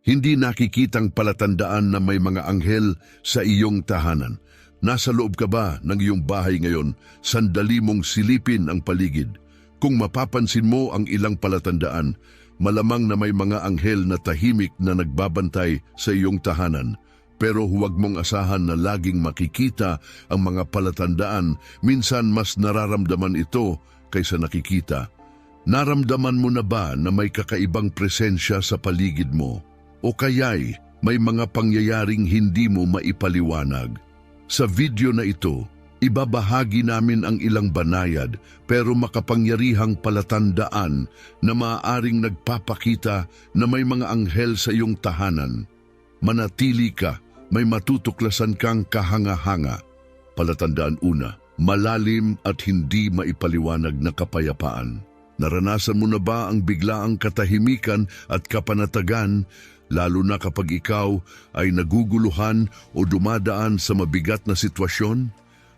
Hindi nakikitang palatandaan na may mga anghel sa iyong tahanan. Nasa loob ka ba ng iyong bahay ngayon? Sandali mong silipin ang paligid. Kung mapapansin mo ang ilang palatandaan, malamang na may mga anghel na tahimik na nagbabantay sa iyong tahanan. Pero huwag mong asahan na laging makikita ang mga palatandaan. Minsan mas nararamdaman ito kaysa nakikita. Naramdaman mo na ba na may kakaibang presensya sa paligid mo? O kaya'y may mga pangyayaring hindi mo maipaliwanag? Sa video na ito, ibabahagi namin ang ilang banayad pero makapangyarihang palatandaan na maaaring nagpapakita na may mga anghel sa iyong tahanan. Manatili ka, may matutuklasan kang kahanga-hanga. Palatandaan una, malalim at hindi maipaliwanag na kapayapaan. Naranasan mo na ba ang biglaang katahimikan at kapanatagan, lalo na kapag ikaw ay naguguluhan o dumadaan sa mabigat na sitwasyon?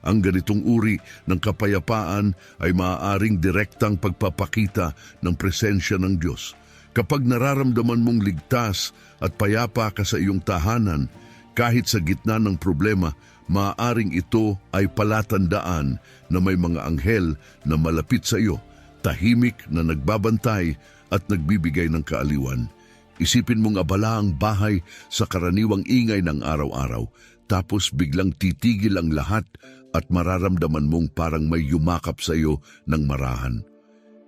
Ang ganitong uri ng kapayapaan ay maaaring direktang pagpapakita ng presensya ng Diyos. Kapag nararamdaman mong ligtas at payapa ka sa iyong tahanan, kahit sa gitna ng problema, maaaring ito ay palatandaan na may mga anghel na malapit sa iyo, tahimik na nagbabantay at nagbibigay ng kaaliwan. Isipin mong abala ang bahay sa karaniwang ingay ng araw-araw, tapos biglang titigil ang lahat at mararamdaman mong parang may yumakap sa iyo ng marahan.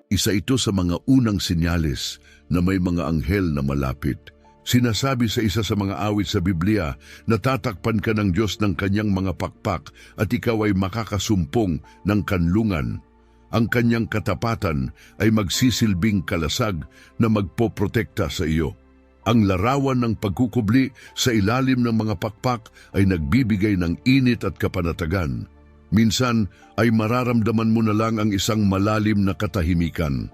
Isa ito sa mga unang senyales na may mga anghel na malapit. Sinasabi sa isa sa mga awit sa Biblia na tatakpan ka ng Diyos ng kanyang mga pakpak at ikaw ay makakasumpong ng kanlungan. Ang kanyang katapatan ay magsisilbing kalasag na magpoprotekta sa iyo. Ang larawan ng pagkukubli sa ilalim ng mga pakpak ay nagbibigay ng init at kapanatagan. Minsan ay mararamdaman mo na lang ang isang malalim na katahimikan.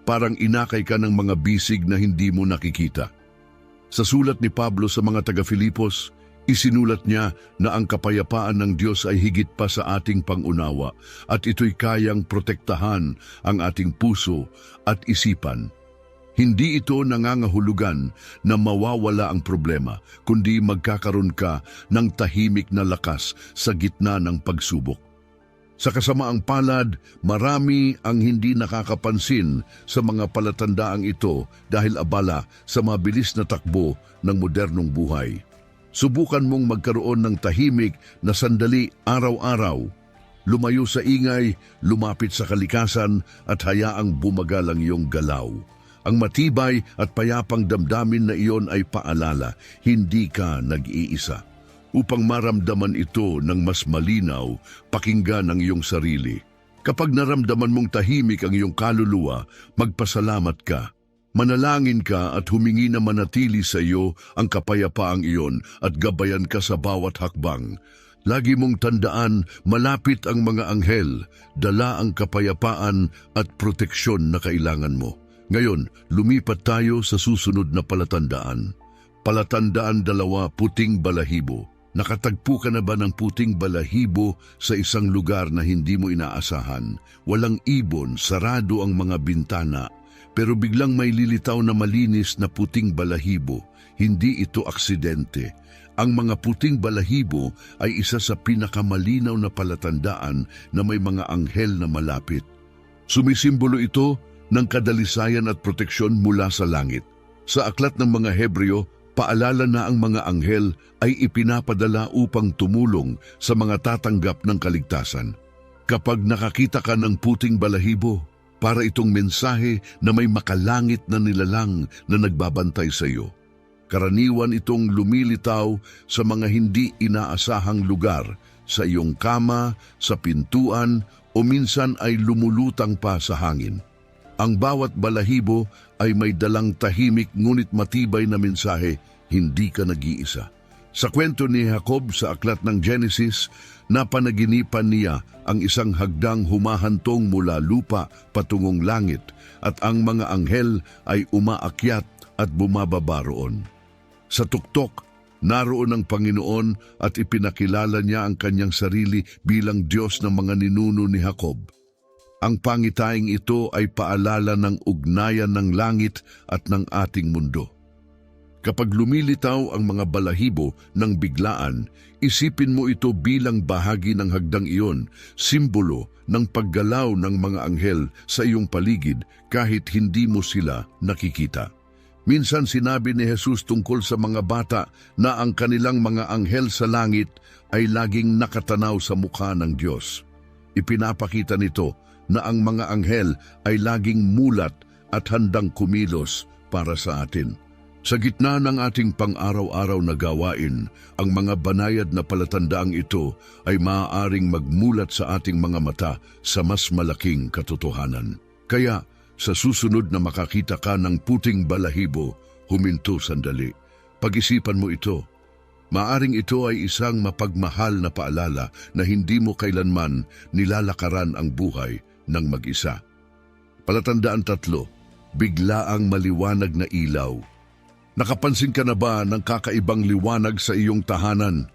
Parang inakay ka ng mga bisig na hindi mo nakikita. Sa sulat ni Pablo sa mga taga-Filipos, isinulat niya na ang kapayapaan ng Diyos ay higit pa sa ating pangunawa at ito'y kayang protektahan ang ating puso at isipan. Hindi ito nangangahulugan na mawawala ang problema, kundi magkakaroon ka ng tahimik na lakas sa gitna ng pagsubok. Sa kasamaang palad, marami ang hindi nakakapansin sa mga palatandaang ito dahil abala sa mabilis na takbo ng modernong buhay. Subukan mong magkaroon ng tahimik na sandali araw-araw. Lumayo sa ingay, lumapit sa kalikasan at hayaang bumagal ang iyong galaw. Ang matibay at payapang damdamin na iyon ay paalala, hindi ka nag-iisa. Upang maramdaman ito ng mas malinaw, pakinggan ang iyong sarili. Kapag naramdaman mong tahimik ang iyong kaluluwa, magpasalamat ka. Manalangin ka at humingi na manatili sa iyo ang kapayapaang iyon at gabayan ka sa bawat hakbang. Lagi mong tandaan, malapit ang mga anghel, dala ang kapayapaan at proteksyon na kailangan mo. Ngayon, lumipat tayo sa susunod na palatandaan. Palatandaan 2, puting balahibo. Nakatagpo ka na ba ng puting balahibo sa isang lugar na hindi mo inaasahan? Walang ibon, sarado ang mga bintana, pero biglang may lilitaw na malinis na puting balahibo. Hindi ito aksidente. Ang mga puting balahibo ay isa sa pinakamalinaw na palatandaan na may mga anghel na malapit. Sumisimbolo ito ng kadalisayan at proteksyon mula sa langit. Sa aklat ng mga Hebreo, paalala na ang mga anghel ay ipinapadala upang tumulong sa mga tatanggap ng kaligtasan. Kapag nakakita ka ng puting balahibo, para itong mensahe na may makalangit na nilalang na nagbabantay sa iyo. Karaniwan itong lumilitaw sa mga hindi inaasahang lugar, sa iyong kama, sa pintuan, o minsan ay lumulutang pa sa hangin. Ang bawat balahibo ay may dalang tahimik ngunit matibay na mensahe, hindi ka nag-iisa. Sa kwento ni Jacob sa aklat ng Genesis, napanaginipan niya ang isang hagdang humahantong mula lupa patungong langit at ang mga anghel ay umaakyat at bumababa roon. Sa tuktok, naroon ang Panginoon at ipinakilala niya ang kanyang sarili bilang Diyos ng mga ninuno ni Jacob. Ang pangitaing ito ay paalala ng ugnayan ng langit at ng ating mundo. Kapag lumilitaw ang mga balahibo ng biglaan, isipin mo ito bilang bahagi ng hagdang iyon, simbolo ng paggalaw ng mga anghel sa iyong paligid kahit hindi mo sila nakikita. Minsan sinabi ni Jesus tungkol sa mga bata na ang kanilang mga anghel sa langit ay laging nakatanaw sa mukha ng Diyos. Ipinapakita nito na ang mga anghel ay laging mulat at handang kumilos para sa atin. Sa gitna ng ating pang-araw-araw na gawain, ang mga banayad na palatandaang ito ay maaaring magmulat sa ating mga mata sa mas malaking katotohanan. Kaya, sa susunod na makakita ka ng puting balahibo, huminto sandali. Pag-isipan mo ito. Maaring ito ay isang mapagmahal na paalala na hindi mo kailanman nilalakaran ang buhay ng mag-isa. Palatandaan 3, biglaang maliwanag na ilaw. Nakapansin ka na ba ng kakaibang liwanag sa iyong tahanan?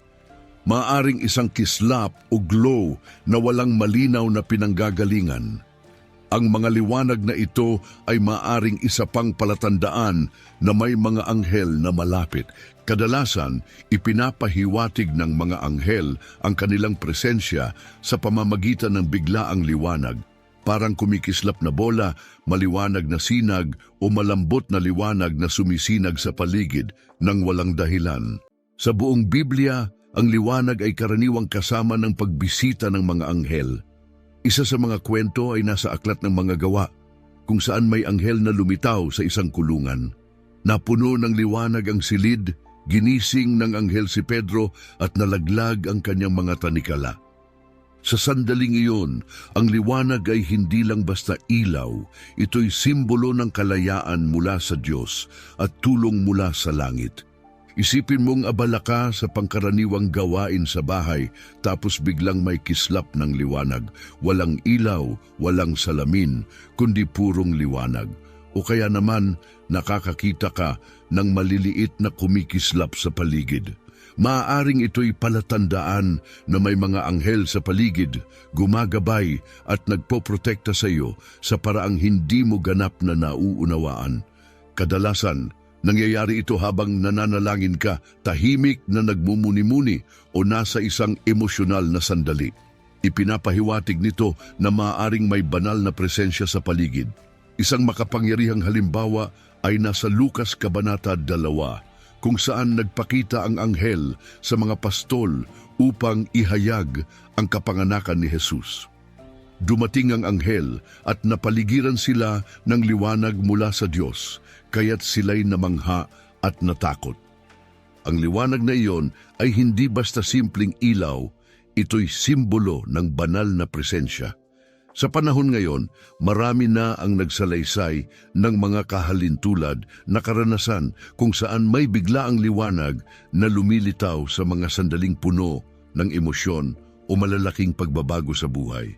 Maaring isang kislap o glow na walang malinaw na pinanggagalingan. Ang mga liwanag na ito ay maaring isa pang palatandaan na may mga anghel na malapit. Kadalasan, ipinapahiwatig ng mga anghel ang kanilang presensya sa pamamagitan ng biglaang liwanag. Parang kumikislap na bola, maliwanag na sinag o malambot na liwanag na sumisinag sa paligid ng walang dahilan. Sa buong Biblia, ang liwanag ay karaniwang kasama ng pagbisita ng mga anghel. Isa sa mga kwento ay nasa Aklat ng Mga Gawa, kung saan may anghel na lumitaw sa isang kulungan. Napuno ng liwanag ang silid, ginising ng anghel si Pedro at nalaglag ang kanyang mga tanikala. Sa sandaling iyon, ang liwanag ay hindi lang basta ilaw, ito'y simbolo ng kalayaan mula sa Diyos at tulong mula sa langit. Isipin mong abala ka sa pangkaraniwang gawain sa bahay tapos biglang may kislap ng liwanag. Walang ilaw, walang salamin, kundi purong liwanag. O kaya naman nakakakita ka ng maliliit na kumikislap sa paligid. Maaaring ito'y palatandaan na may mga anghel sa paligid, gumagabay at nagpoprotekta sa iyo sa paraang hindi mo ganap na nauunawaan. Kadalasan, nangyayari ito habang nananalangin ka, tahimik na nagmumuni-muni o nasa isang emosyonal na sandali. Ipinapahiwatig nito na maaaring may banal na presensya sa paligid. Isang makapangyarihang halimbawa ay nasa Lucas Kabanata 2, kung saan nagpakita ang anghel sa mga pastol upang ihayag ang kapanganakan ni Jesus. Dumating ang anghel at napaligiran sila ng liwanag mula sa Diyos, kaya't sila'y namangha at natakot. Ang liwanag na iyon ay hindi basta simpleng ilaw, ito'y simbolo ng banal na presensya. Sa panahon ngayon, marami na ang nagsalaysay ng mga kahalintulad na karanasan kung saan may biglaang liwanag na lumilitaw sa mga sandaling puno ng emosyon o malalaking pagbabago sa buhay.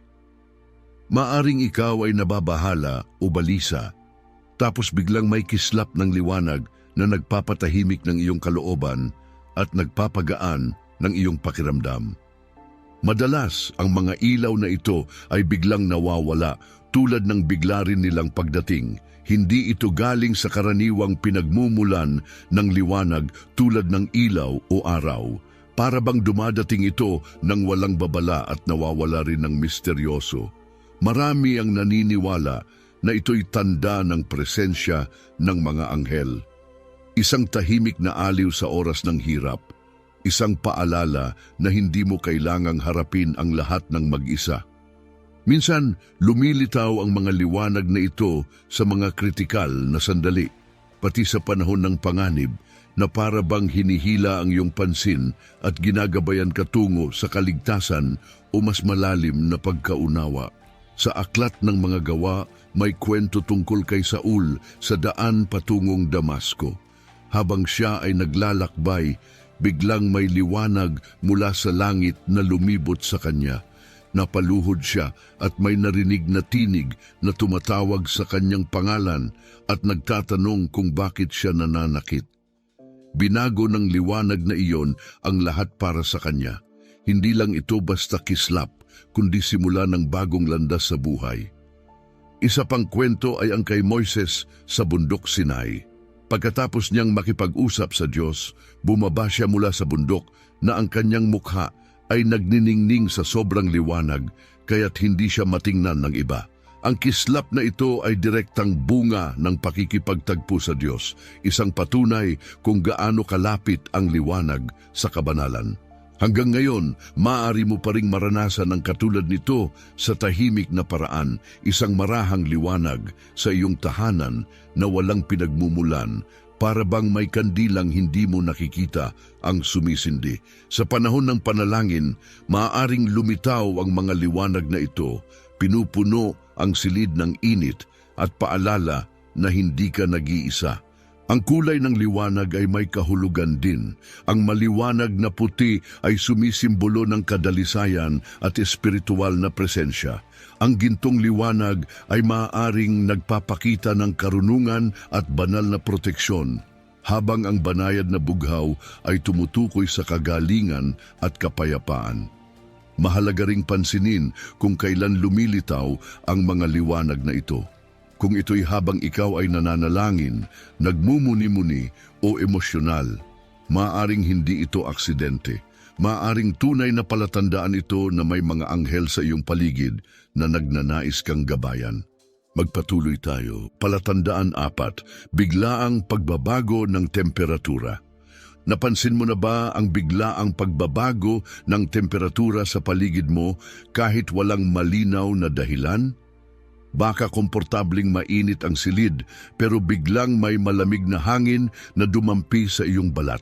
Maaring ikaw ay nababahala o balisa, tapos biglang may kislap ng liwanag na nagpapatahimik ng iyong kalooban at nagpapagaan ng iyong pakiramdam. Madalas, ang mga ilaw na ito ay biglang nawawala tulad ng bigla rin nilang pagdating. Hindi ito galing sa karaniwang pinagmumulan ng liwanag tulad ng ilaw o araw. Para bang dumadating ito ng walang babala at nawawala rin ng misteryoso. Marami ang naniniwala na ito'y tanda ng presensya ng mga anghel. Isang tahimik na aliw sa oras ng hirap. Isang paalala na hindi mo kailangang harapin ang lahat ng mag-isa. Minsan, lumilitaw ang mga liwanag na ito sa mga kritikal na sandali, pati sa panahon ng panganib na para bang hinihila ang iyong pansin at ginagabayan ka tungo sa kaligtasan o mas malalim na pagkaunawa. Sa Aklat ng Mga Gawa, may kwento tungkol kay Saul sa daan patungong Damasco. Habang siya ay naglalakbay, biglang may liwanag mula sa langit na lumibot sa kanya. Napaluhod siya at may narinig na tinig na tumatawag sa kanyang pangalan at nagtatanong kung bakit siya nananakit. Binago ng liwanag na iyon ang lahat para sa kanya. Hindi lang ito basta kislap, kundi simula ng bagong landas sa buhay. Isa pang kwento ay ang kay Moises sa bundok Sinai. Pagkatapos niyang makipag-usap sa Diyos, bumaba siya mula sa bundok na ang kanyang mukha ay nagniningning sa sobrang liwanag kaya't hindi siya matingnan ng iba. Ang kislap na ito ay direktang bunga ng pakikipagtagpo sa Diyos, isang patunay kung gaano kalapit ang liwanag sa kabanalan. Hanggang ngayon, maaari mo pa ring maranasan ang katulad nito sa tahimik na paraan, isang marahang liwanag sa iyong tahanan na walang pinagmumulan, para bang may kandilang hindi mo nakikita ang sumisindi. Sa panahon ng panalangin, maaaring lumitaw ang mga liwanag na ito, pinupuno ang silid ng init at paalala na hindi ka nag-iisa. Ang kulay ng liwanag ay may kahulugan din. Ang maliwanag na puti ay sumisimbolo ng kadalisayan at espiritual na presensya. Ang gintong liwanag ay maaaring nagpapakita ng karunungan at banal na proteksyon, habang ang banayad na bughaw ay tumutukoy sa kagalingan at kapayapaan. Mahalaga ring pansinin kung kailan lumilitaw ang mga liwanag na ito. Kung ito'y habang ikaw ay nananalangin, nagmumuni-muni o emosyonal, maaaring hindi ito aksidente. Maaaring tunay na palatandaan ito na may mga anghel sa iyong paligid na nagnanais kang gabayan. Magpatuloy tayo. Palatandaan 4, biglaang pagbabago ng temperatura. Napansin mo na ba ang biglaang pagbabago ng temperatura sa paligid mo kahit walang malinaw na dahilan? Baka komportabling mainit ang silid pero biglang may malamig na hangin na dumampi sa iyong balat.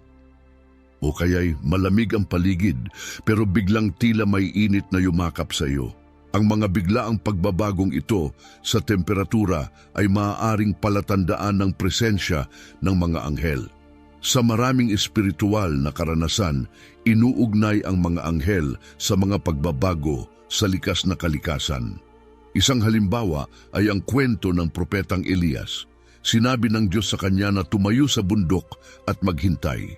O kaya'y malamig ang paligid pero biglang tila may init na yumakap sa iyo. Ang mga biglaang pagbabagong ito sa temperatura ay maaaring palatandaan ng presensya ng mga anghel. Sa maraming espiritual na karanasan, inuugnay ang mga anghel sa mga pagbabago sa likas na kalikasan. Isang halimbawa ay ang kwento ng propetang Elias. Sinabi ng Diyos sa kanya na tumayo sa bundok at maghintay.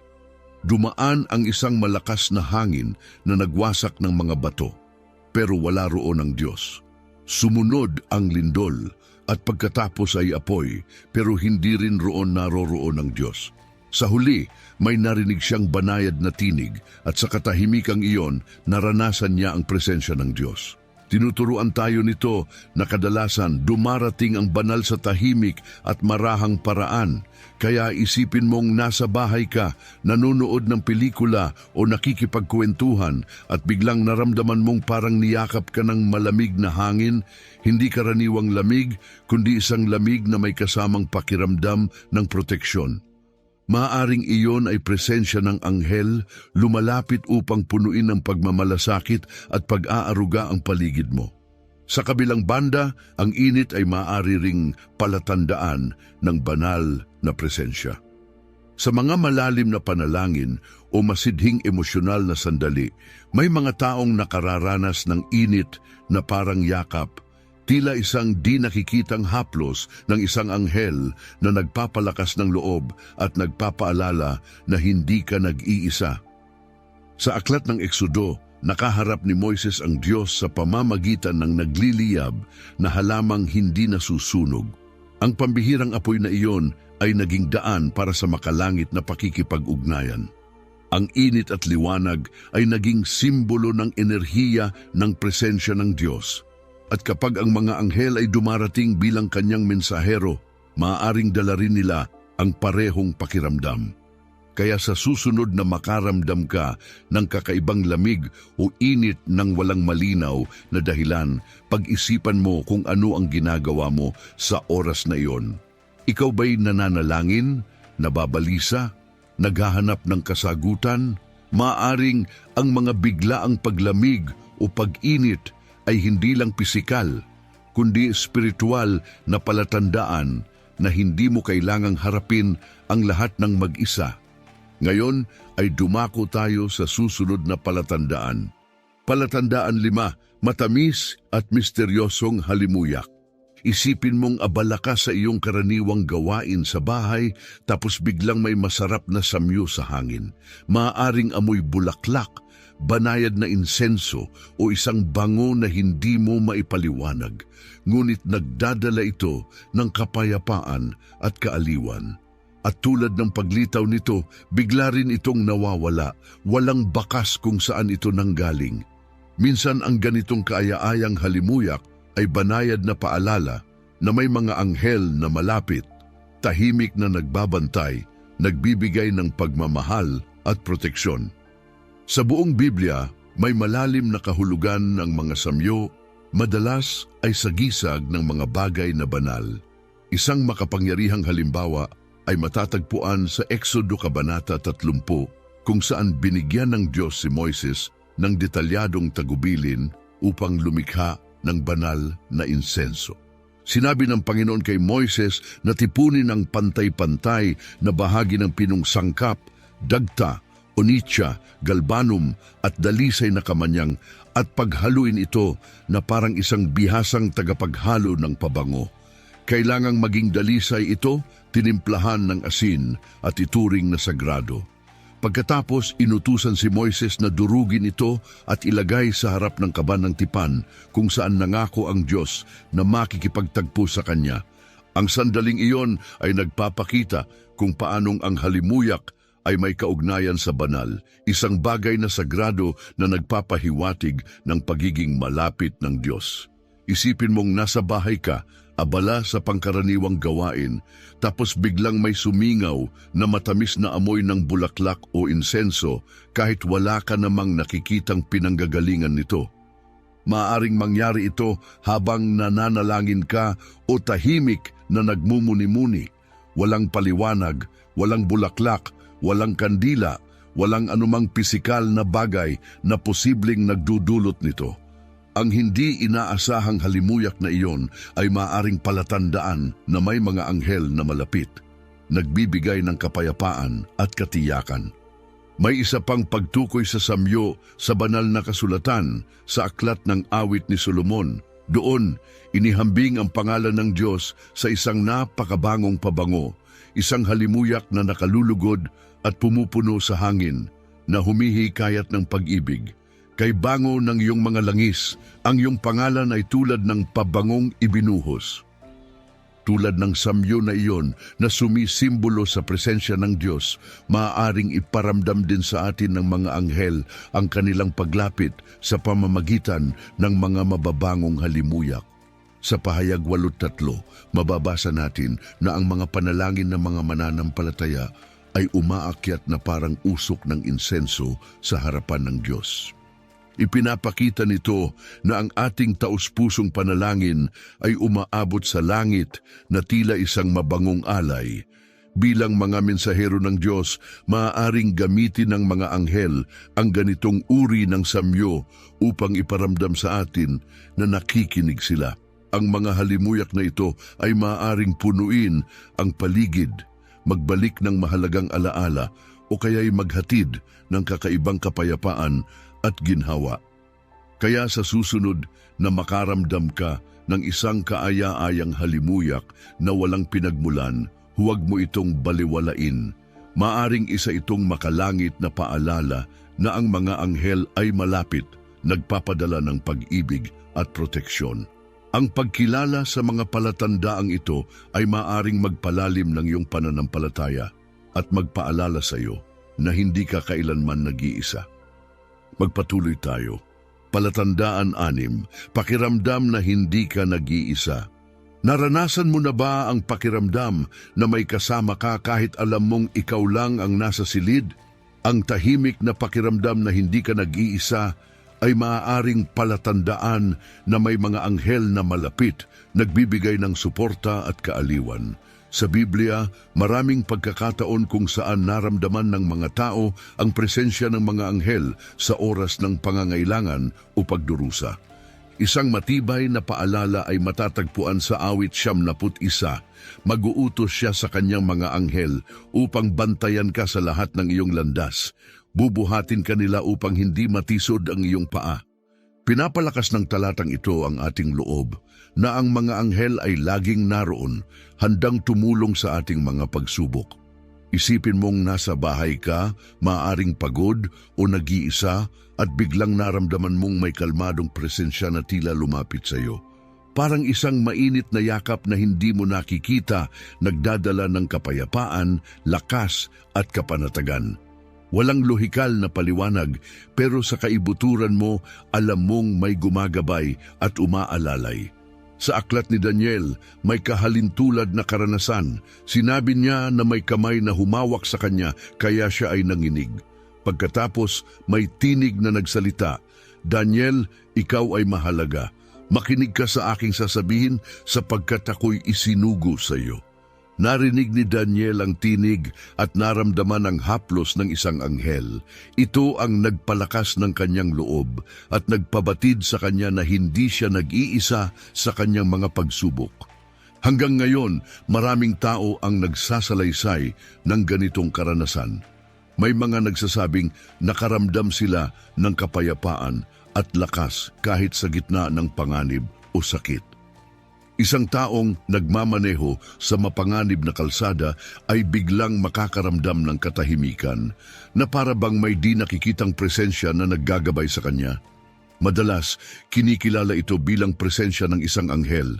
Dumaan ang isang malakas na hangin na nagwasak ng mga bato, pero wala roon ang Diyos. Sumunod ang lindol at pagkatapos ay apoy, pero hindi rin roon naroroon ang Diyos. Sa huli, may narinig siyang banayad na tinig at sa katahimikang iyon, naranasan niya ang presensya ng Diyos. Tinuturuan tayo nito na kadalasan dumarating ang banal sa tahimik at marahang paraan. Kaya isipin mong nasa bahay ka, nanonood ng pelikula o nakikipagkwentuhan at biglang naramdaman mong parang niyakap ka ng malamig na hangin, hindi karaniwang lamig kundi isang lamig na may kasamang pakiramdam ng proteksyon. Maaring iyon ay presensya ng anghel, lumalapit upang punuin ng pagmamalasakit at pag-aaruga ang paligid mo. Sa kabilang banda, ang init ay maaari ring palatandaan ng banal na presensya. Sa mga malalim na panalangin o masidhing emosyonal na sandali, may mga taong nakararanas ng init na parang yakap, tila isang di nakikitang haplos ng isang anghel na nagpapalakas ng loob at nagpapaalala na hindi ka nag-iisa. Sa aklat ng Eksodo, nakaharap ni Moises ang Diyos sa pamamagitan ng nagliliyab na halamang hindi nasusunog. Ang pambihirang apoy na iyon ay naging daan para sa makalangit na pakikipag-ugnayan. Ang init at liwanag ay naging simbolo ng enerhiya ng presensya ng Diyos. At kapag ang mga anghel ay dumarating bilang kanyang mensahero, maaaring dala rin nila ang parehong pakiramdam. Kaya sa susunod na makaramdam ka ng kakaibang lamig o init ng walang malinaw na dahilan, pag-isipan mo kung ano ang ginagawa mo sa oras na iyon. Ikaw ba'y nananalangin, nababalisa, naghahanap ng kasagutan? Maaring ang mga biglaang paglamig o pag-init ay hindi lang pisikal, kundi espiritual na palatandaan na hindi mo kailangang harapin ang lahat ng mag-isa. Ngayon ay dumako tayo sa susunod na palatandaan. Palatandaan 5, matamis at misteryosong halimuyak. Isipin mong abala ka sa iyong karaniwang gawain sa bahay tapos biglang may masarap na samyo sa hangin. Maaaring amoy bulaklak, banayad na insenso o isang bango na hindi mo maipaliwanag, ngunit nagdadala ito ng kapayapaan at kaaliwan. At tulad ng paglitaw nito, bigla rin itong nawawala, walang bakas kung saan ito nanggaling. Minsan ang ganitong kaaya-ayang halimuyak ay banayad na paalala na may mga anghel na malapit, tahimik na nagbabantay, nagbibigay ng pagmamahal at proteksyon. Sa buong Biblia, may malalim na kahulugan ng mga samyo, madalas ay sagisag ng mga bagay na banal. Isang makapangyarihang halimbawa ay matatagpuan sa Exodo Kabanata 30 kung saan binigyan ng Diyos si Moises ng detalyadong tagubilin upang lumikha ng banal na insenso. Sinabi ng Panginoon kay Moises na tipunin ang pantay-pantay na bahagi ng pinong sangkap, dagta, onitsya, galbanum at dalisay na kamanyang at paghaluin ito na parang isang bihasang tagapaghalo ng pabango. Kailangang maging dalisay ito, tinimplahan ng asin at ituring na sagrado. Pagkatapos, inutusan si Moises na durugin ito at ilagay sa harap ng kaban ng tipan kung saan nangako ang Diyos na makikipagtagpo sa kanya. Ang sandaling iyon ay nagpapakita kung paanong ang halimuyak ay may kaugnayan sa banal, isang bagay na sagrado na nagpapahiwatig ng pagiging malapit ng Diyos. Isipin mong nasa bahay ka, abala sa pangkaraniwang gawain, tapos biglang may sumingaw na matamis na amoy ng bulaklak o insenso kahit wala ka namang nakikitang pinanggagalingan nito. Maaaring mangyari ito habang nananalangin ka o tahimik na nagmumuni-muni. Walang paliwanag, walang bulaklak, walang kandila, walang anumang pisikal na bagay na posibleng nagdudulot nito. Ang hindi inaasahang halimuyak na iyon ay maaaring palatandaan na may mga anghel na malapit, nagbibigay ng kapayapaan at katiyakan. May isa pang pagtukoy sa samyo sa banal na kasulatan sa aklat ng awit ni Solomon. Doon, inihambing ang pangalan ng Diyos sa isang napakabangong pabango, isang halimuyak na nakalulugod at pumupuno sa hangin, na humihikayat ng pag-ibig. Kay bango ng iyong mga langis, ang iyong pangalan ay tulad ng pabangong ibinuhos. Tulad ng samyo na iyon na sumisimbolo sa presensya ng Diyos, maaaring iparamdam din sa atin ng mga anghel ang kanilang paglapit sa pamamagitan ng mga mababangong halimuyak. Sa Pahayag 8:3, mababasa natin na ang mga panalangin ng mga mananampalataya ay umaakyat na parang usok ng insenso sa harapan ng Diyos. Ipinapakita nito na ang ating taus-pusong panalangin ay umaabot sa langit na tila isang mabangong alay. Bilang mga mensahero ng Diyos, maaaring gamitin ng mga anghel ang ganitong uri ng samyo upang iparamdam sa atin na nakikinig sila. Ang mga halimuyak na ito ay maaaring punuin ang paligid, magbalik ng mahalagang alaala o kaya'y maghatid ng kakaibang kapayapaan at ginhawa. Kaya sa susunod na makaramdam ka ng isang kaaya-ayang halimuyak na walang pinagmulan, huwag mo itong baliwalain. Maaring isa itong makalangit na paalala na ang mga anghel ay malapit, nagpapadala ng pag-ibig at proteksyon. Ang pagkilala sa mga palatandaang ito ay maaring magpalalim ng iyong pananampalataya at magpaalala sa iyo na hindi ka kailanman nag-iisa. Magpatuloy tayo. Palatandaan 6, pakiramdam na hindi ka nag-iisa. Naranasan mo na ba ang pakiramdam na may kasama ka kahit alam mong ikaw lang ang nasa silid? Ang tahimik na pakiramdam na hindi ka nag-iisa ay maaaring palatandaan na may mga anghel na malapit, nagbibigay ng suporta at kaaliwan. Sa Biblia, maraming pagkakataon kung saan naramdaman ng mga tao ang presensya ng mga anghel sa oras ng pangangailangan o pagdurusa. Isang matibay na paalala ay matatagpuan sa awit 71. Mag-uutos siya sa kanyang mga anghel upang bantayan ka sa lahat ng iyong landas. Bubuhatin ka nila upang hindi matisod ang iyong paa. Pinapalakas ng talatang ito ang ating loob na ang mga anghel ay laging naroon, handang tumulong sa ating mga pagsubok. Isipin mong nasa bahay ka, maaaring pagod o nag-iisa at biglang naramdaman mong may kalmadong presensya na tila lumapit sa iyo. Parang isang mainit na yakap na hindi mo nakikita, nagdadala ng kapayapaan, lakas at kapanatagan. Walang lohikal na paliwanag, pero sa kaibuturan mo, alam mong may gumagabay at umaalalay. Sa aklat ni Daniel, may kahalintulad na karanasan. Sinabi niya na may kamay na humawak sa kanya, kaya siya ay nanginig. Pagkatapos, may tinig na nagsalita, "Daniel, ikaw ay mahalaga. Makinig ka sa aking sasabihin sapagkat ako'y isinugo sa iyo." Narinig ni Daniel ang tinig at naramdaman ang haplos ng isang anghel. Ito ang nagpalakas ng kanyang loob at nagpabatid sa kanya na hindi siya nag-iisa sa kanyang mga pagsubok. Hanggang ngayon, maraming tao ang nagsasalaysay ng ganitong karanasan. May mga nagsasabing nakaramdam sila ng kapayapaan at lakas kahit sa gitna ng panganib o sakit. Isang taong nagmamaneho sa mapanganib na kalsada ay biglang makakaramdam ng katahimikan na para bang may di nakikitang presensya na naggagabay sa kanya. Madalas, kinikilala ito bilang presensya ng isang anghel.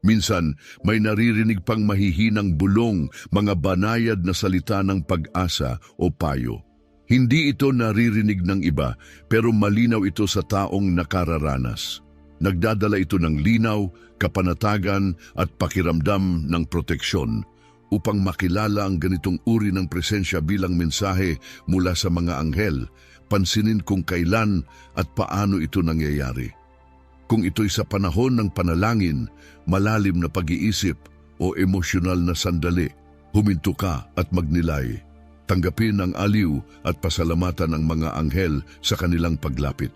Minsan, may naririnig pang mahihinang bulong, mga banayad na salita ng pag-asa o payo. Hindi ito naririnig ng iba, pero malinaw ito sa taong nakararanas. Nagdadala ito ng linaw, kapanatagan at pakiramdam ng proteksyon. Upang makilala ang ganitong uri ng presensya bilang mensahe mula sa mga anghel, pansinin kung kailan at paano ito nangyayari. Kung ito'y sa panahon ng panalangin, malalim na pag-iisip o emosyonal na sandali, huminto ka at magnilay. Tanggapin ang aliw at pasalamatan ng mga anghel sa kanilang paglapit.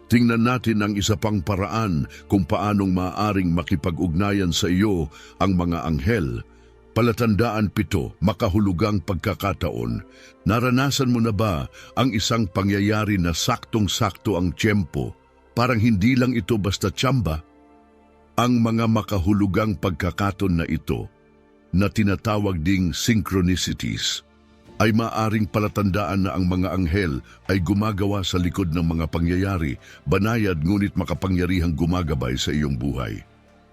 Tingnan natin ang isa pang paraan kung paanong maaaring makipag-ugnayan sa iyo ang mga anghel. Palatandaan 7, makahulugang pagkakataon. Naranasan mo na ba ang isang pangyayari na saktong-sakto ang tiyempo? Parang hindi lang ito basta tsamba. Ang mga makahulugang pagkakataon na ito, na tinatawag ding synchronicities, ay maaring palatandaan na ang mga anghel ay gumagawa sa likod ng mga pangyayari, banayad ngunit makapangyarihang gumagabay sa iyong buhay.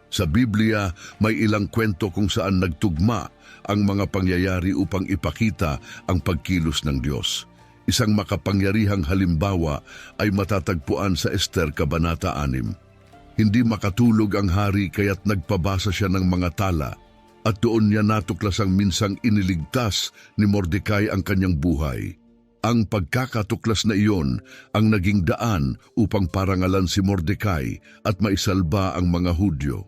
Sa Biblia, may ilang kwento kung saan nagtugma ang mga pangyayari upang ipakita ang pagkilos ng Diyos. Isang makapangyarihang halimbawa ay matatagpuan sa Esther Kabanata 6. Hindi makatulog ang hari kaya't nagpabasa siya ng mga tala, at doon niya natuklas ang minsang iniligtas ni Mordecai ang kanyang buhay. Ang pagkakatuklas na iyon ang naging daan upang parangalan si Mordecai at maisalba ang mga Hudyo.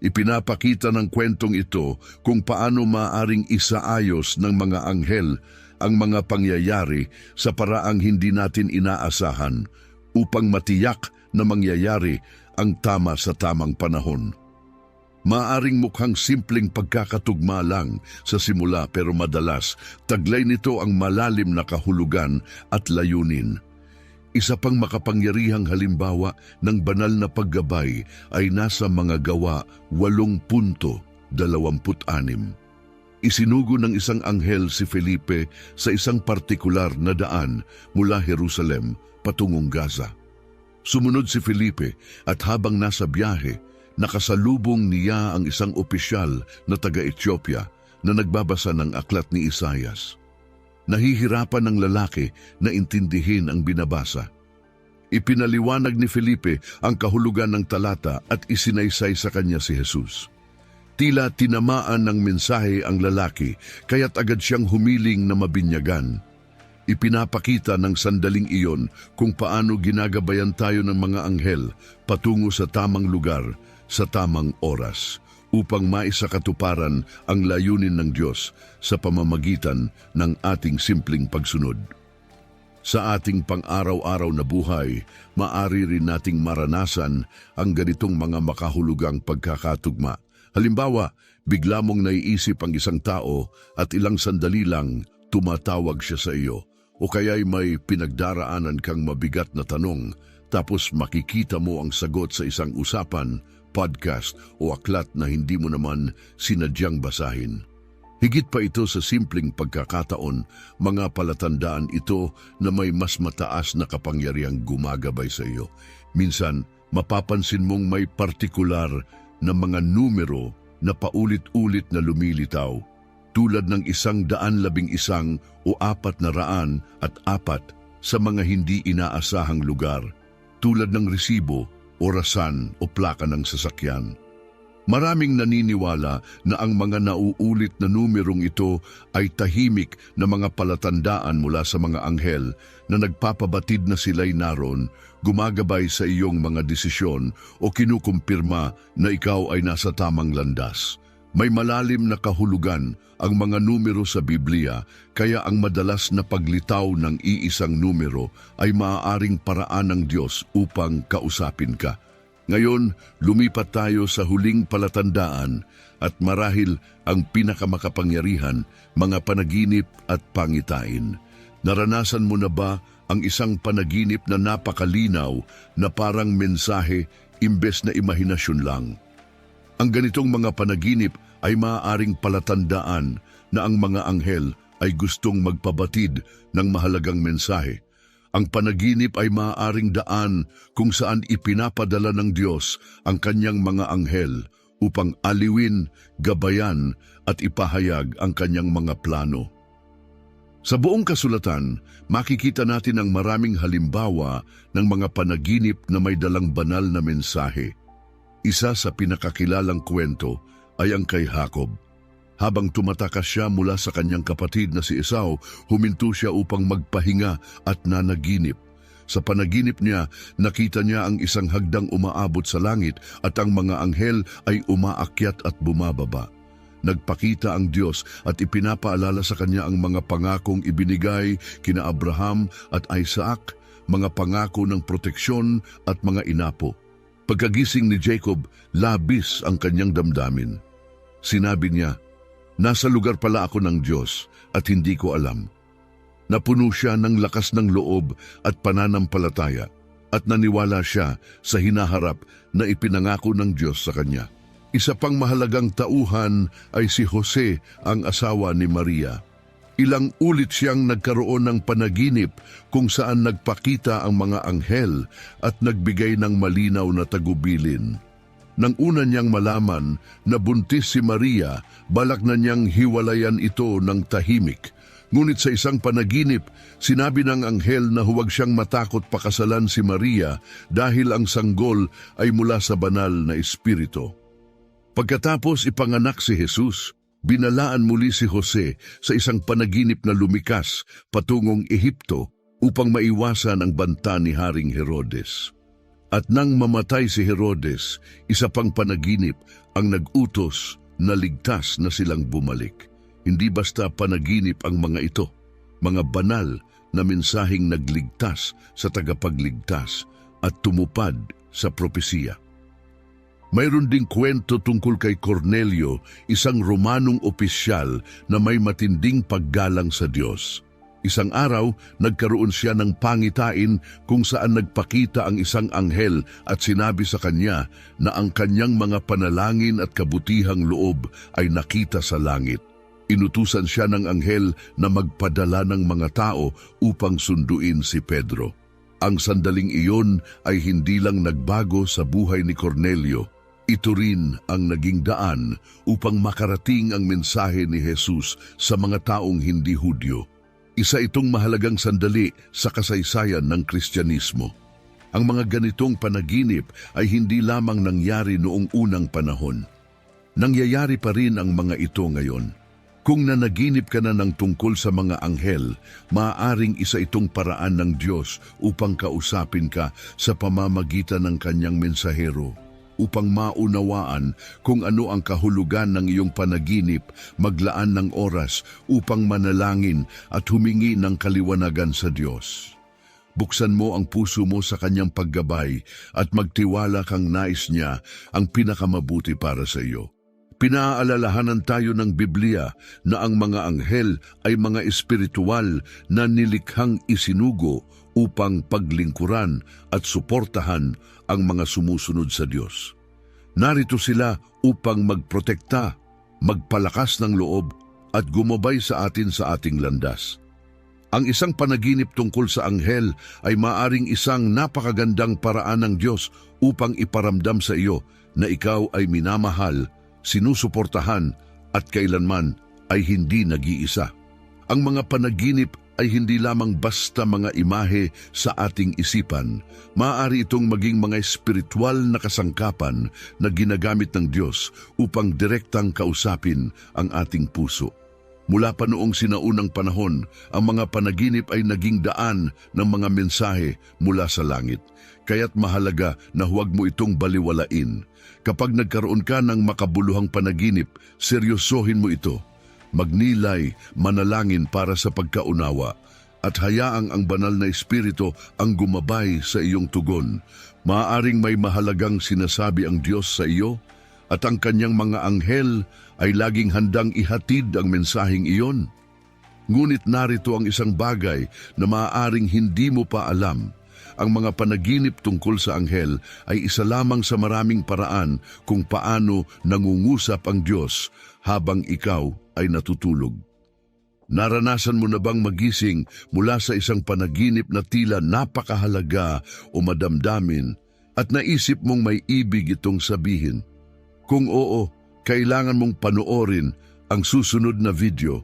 Ipinapakita ng kwentong ito kung paano maaring isaayos ng mga anghel ang mga pangyayari sa paraang hindi natin inaasahan upang matiyak na mangyayari ang tama sa tamang panahon. Maaring mukhang simpleng pagkakatugma lang sa simula pero madalas taglay nito ang malalim na kahulugan at layunin. Isa pang makapangyarihang halimbawa ng banal na paggabay ay nasa mga Gawa 8:26. Isinugo ng isang anghel si Felipe sa isang partikular na daan mula Jerusalem patungong Gaza. Sumunod si Felipe at habang nasa biyahe, nakasalubong niya ang isang opisyal na taga-Ethiopia na nagbabasa ng aklat ni Isaias. Nahihirapan ng lalaki na intindihin ang binabasa. Ipinaliwanag ni Felipe ang kahulugan ng talata at isinaysay sa kanya si Jesus. Tila tinamaan ng mensahe ang lalaki, kaya't agad siyang humiling na mabinyagan. Ipinapakita ng sandaling iyon kung paano ginagabayan tayo ng mga anghel patungo sa tamang lugar, sa tamang oras, upang maisakatuparan ang layunin ng Diyos sa pamamagitan ng ating simpleng pagsunod. Sa ating pang-araw-araw na buhay, maaari rin nating maranasan ang ganitong mga makahulugang pagkakatugma. Halimbawa, bigla mong naiisip ang isang tao at ilang sandali lang tumatawag siya sa iyo. O kaya'y may pinagdaraanan kang mabigat na tanong, tapos makikita mo ang sagot sa isang usapan, podcast o aklat na hindi mo naman sinadyang basahin. Higit pa ito sa simpleng pagkakataon, mga palatandaan ito na may mas mataas na kapangyarihang gumagabay sa iyo. Minsan, mapapansin mong may partikular na mga numero na paulit-ulit na lumilitaw, tulad ng 111 o 404 sa mga hindi inaasahang lugar, tulad ng resibo, orasan o plaka ng sasakyan. Maraming naniniwala na ang mga nauulit na numerong ito ay tahimik na mga palatandaan mula sa mga anghel na nagpapabatid na sila'y naroon, gumagabay sa iyong mga desisyon o kinukumpirma na ikaw ay nasa tamang landas. May malalim na kahulugan ang mga numero sa Biblia, kaya ang madalas na paglitaw ng iisang numero ay maaaring paraan ng Diyos upang kausapin ka. Ngayon, lumipat tayo sa huling palatandaan at marahil ang pinakamakapangyarihan, mga panaginip at pangitain. Naranasan mo na ba ang isang panaginip na napakalinaw na parang mensahe imbes na imahinasyon lang? Ang ganitong mga panaginip ay maaaring palatandaan na ang mga anghel ay gustong magpabatid ng mahalagang mensahe. Ang panaginip ay maaaring daan kung saan ipinapadala ng Diyos ang kanyang mga anghel upang aliwin, gabayan at ipahayag ang kanyang mga plano. Sa buong kasulatan, makikita natin ang maraming halimbawa ng mga panaginip na may dalang banal na mensahe. Isa sa pinakakilalang kwento ay ang kay Jacob. Habang tumatakas siya mula sa kanyang kapatid na si Esau, huminto siya upang magpahinga at nanaginip. Sa panaginip niya, nakita niya ang isang hagdang umaabot sa langit at ang mga anghel ay umaakyat at bumababa. Nagpakita ang Diyos at ipinapaalala sa kanya ang mga pangakong ibinigay kina Abraham at Isaac, mga pangako ng proteksyon at mga inapo. Pagkagising ni Jacob, labis ang kanyang damdamin. Sinabi niya, "Nasa lugar pala ako ng Diyos at hindi ko alam." Napuno siya ng lakas ng loob at pananampalataya at naniwala siya sa hinaharap na ipinangako ng Diyos sa kanya. Isa pang mahalagang tauhan ay si Jose, ang asawa ni Maria. Ilang ulit siyang nagkaroon ng panaginip kung saan nagpakita ang mga anghel at nagbigay ng malinaw na tagubilin. Nang una niyang malaman na buntis si Maria, balak na niyang hiwalayan ito ng tahimik. Ngunit sa isang panaginip, sinabi ng anghel na huwag siyang matakot pakasalan si Maria dahil ang sanggol ay mula sa banal na espiritu. Pagkatapos ipanganak si Jesus, binalaan muli si Jose sa isang panaginip na lumikas patungong Ehipto upang maiwasan ang banta ni Haring Herodes. At nang mamatay si Herodes, isa pang panaginip ang nag-utos na ligtas na silang bumalik. Hindi basta panaginip ang mga ito, mga banal na mensaheng nagligtas sa tagapagligtas at tumupad sa propesiya. Mayroon ding kwento tungkol kay Cornelio, isang Romanong opisyal na may matinding paggalang sa Diyos. Isang araw, nagkaroon siya ng pangitain kung saan nagpakita ang isang anghel at sinabi sa kanya na ang kanyang mga panalangin at kabutihang loob ay nakita sa langit. Inutusan siya ng anghel na magpadala ng mga tao upang sunduin si Pedro. Ang sandaling iyon ay hindi lang nagbago sa buhay ni Cornelio. Ito rin ang naging daan upang makarating ang mensahe ni Jesus sa mga taong hindi Hudyo. Isa itong mahalagang sandali sa kasaysayan ng Kristyanismo. Ang mga ganitong panaginip ay hindi lamang nangyari noong unang panahon. Nangyayari pa rin ang mga ito ngayon. Kung nanaginip ka na ng tungkol sa mga anghel, maaaring isa itong paraan ng Diyos upang kausapin ka sa pamamagitan ng kanyang mensahero. Upang maunawaan kung ano ang kahulugan ng iyong panaginip, maglaan ng oras upang manalangin at humingi ng kaliwanagan sa Diyos. Buksan mo ang puso mo sa kanyang paggabay at magtiwala kang nais niya ang pinakamabuti para sa iyo. Pinaalalahanan tayo ng Biblia na ang mga anghel ay mga espiritual na nilikhang isinugo upang paglingkuran at suportahan ang mga sumusunod sa Diyos. Narito sila upang magprotekta, magpalakas ng loob at gumabay sa atin sa ating landas. Ang isang panaginip tungkol sa anghel ay maaring isang napakagandang paraan ng Diyos upang iparamdam sa iyo na ikaw ay minamahal, sinusuportahan at kailanman ay hindi nag-iisa. Ang mga panaginip ay hindi lamang basta mga imahe sa ating isipan. Maaari itong maging mga espiritual na kasangkapan na ginagamit ng Diyos upang direktang kausapin ang ating puso. Mula pa noong sinaunang panahon, ang mga panaginip ay naging daan ng mga mensahe mula sa langit. Kaya't mahalaga na huwag mo itong baliwalain. Kapag nagkaroon ka ng makabuluhang panaginip, seryosohin mo ito. Magnilay, manalangin para sa pagkaunawa, at hayaang ang banal na espiritu ang gumabay sa iyong tugon. Maaaring may mahalagang sinasabi ang Diyos sa iyo, at ang kanyang mga anghel ay laging handang ihatid ang mensaheng iyon. Ngunit narito ang isang bagay na maaaring hindi mo pa alam. Ang mga panaginip tungkol sa anghel ay isa lamang sa maraming paraan kung paano nangungusap ang Diyos habang ikaw ay natutulog. Naranasan mo na bang magising mula sa isang panaginip na tila napakahalaga o madamdamin at naisip mong may ibig itong sabihin? Kung oo, kailangan mong panoorin ang susunod na video.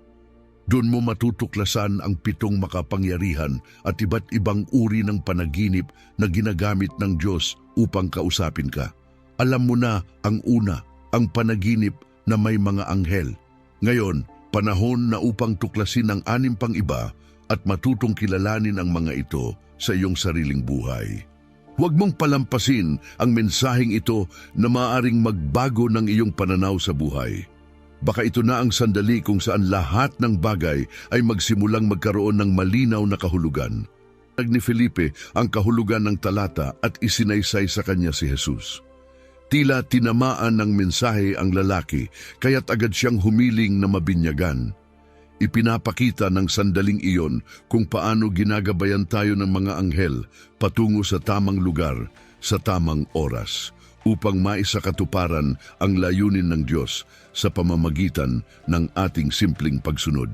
Doon mo matutuklasan ang 7 makapangyarihan at iba't ibang uri ng panaginip na ginagamit ng Diyos upang kausapin ka. Alam mo na ang una, ang panaginip na may mga anghel. Ngayon, panahon na upang tuklasin ang 6 pang iba at matutong kilalanin ang mga ito sa iyong sariling buhay. Huwag mong palampasin ang mensaheng ito na maaaring magbago ng iyong pananaw sa buhay. Baka ito na ang sandali kung saan lahat ng bagay ay magsimulang magkaroon ng malinaw na kahulugan. Ni Felipe ang kahulugan ng talata at isinaysay sa kanya si Jesus. Tila tinamaan ng mensahe ang lalaki, kaya't agad siyang humiling na mabinyagan. Ipinapakita ng sandaling iyon kung paano ginagabayan tayo ng mga anghel patungo sa tamang lugar, sa tamang oras, upang maisakatuparan ang layunin ng Diyos sa pamamagitan ng ating simpleng pagsunod.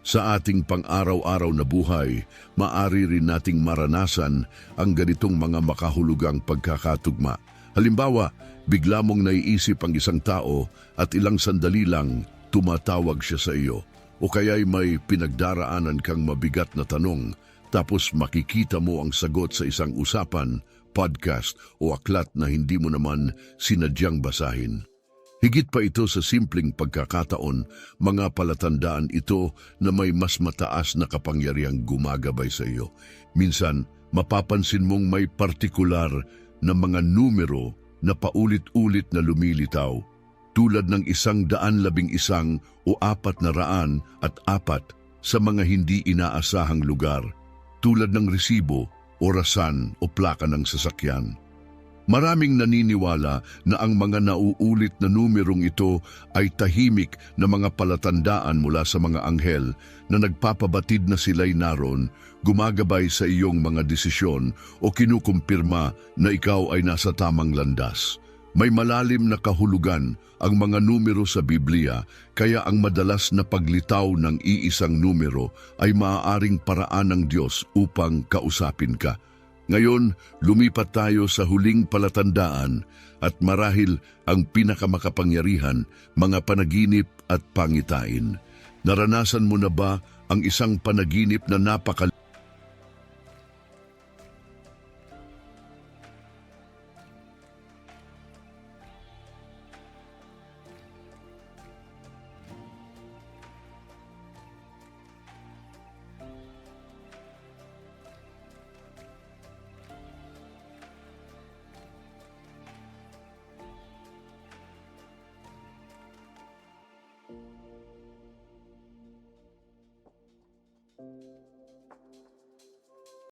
Sa ating pang-araw-araw na buhay, maaari rin nating maranasan ang ganitong mga makahulugang pagkakatugma. Halimbawa, bigla mong naiisip ang isang tao at ilang sandali lang tumatawag siya sa iyo. O kaya'y may pinagdaraanan kang mabigat na tanong, tapos makikita mo ang sagot sa isang usapan, podcast o aklat na hindi mo naman sinadyang basahin. Higit pa ito sa simpleng pagkakataon, mga palatandaan ito na may mas mataas na kapangyarihang gumagabay sa iyo. Minsan, mapapansin mong may partikular na mga numero na paulit-ulit na lumilitaw, tulad ng 111 o 404 sa mga hindi inaasahang lugar, tulad ng resibo, orasan o plaka ng sasakyan. Maraming naniniwala na ang mga nauulit na numerong ito ay tahimik na mga palatandaan mula sa mga anghel na nagpapabatid na sila'y naroon, gumagabay sa iyong mga desisyon o kinukumpirma na ikaw ay nasa tamang landas. May malalim na kahulugan ang mga numero sa Biblia, kaya ang madalas na paglitaw ng iisang numero ay maaaring paraan ng Diyos upang kausapin ka. Ngayon, lumipat tayo sa huling palatandaan at marahil ang pinakamakapangyarihan, mga panaginip at pangitain. Naranasan mo na ba ang isang panaginip na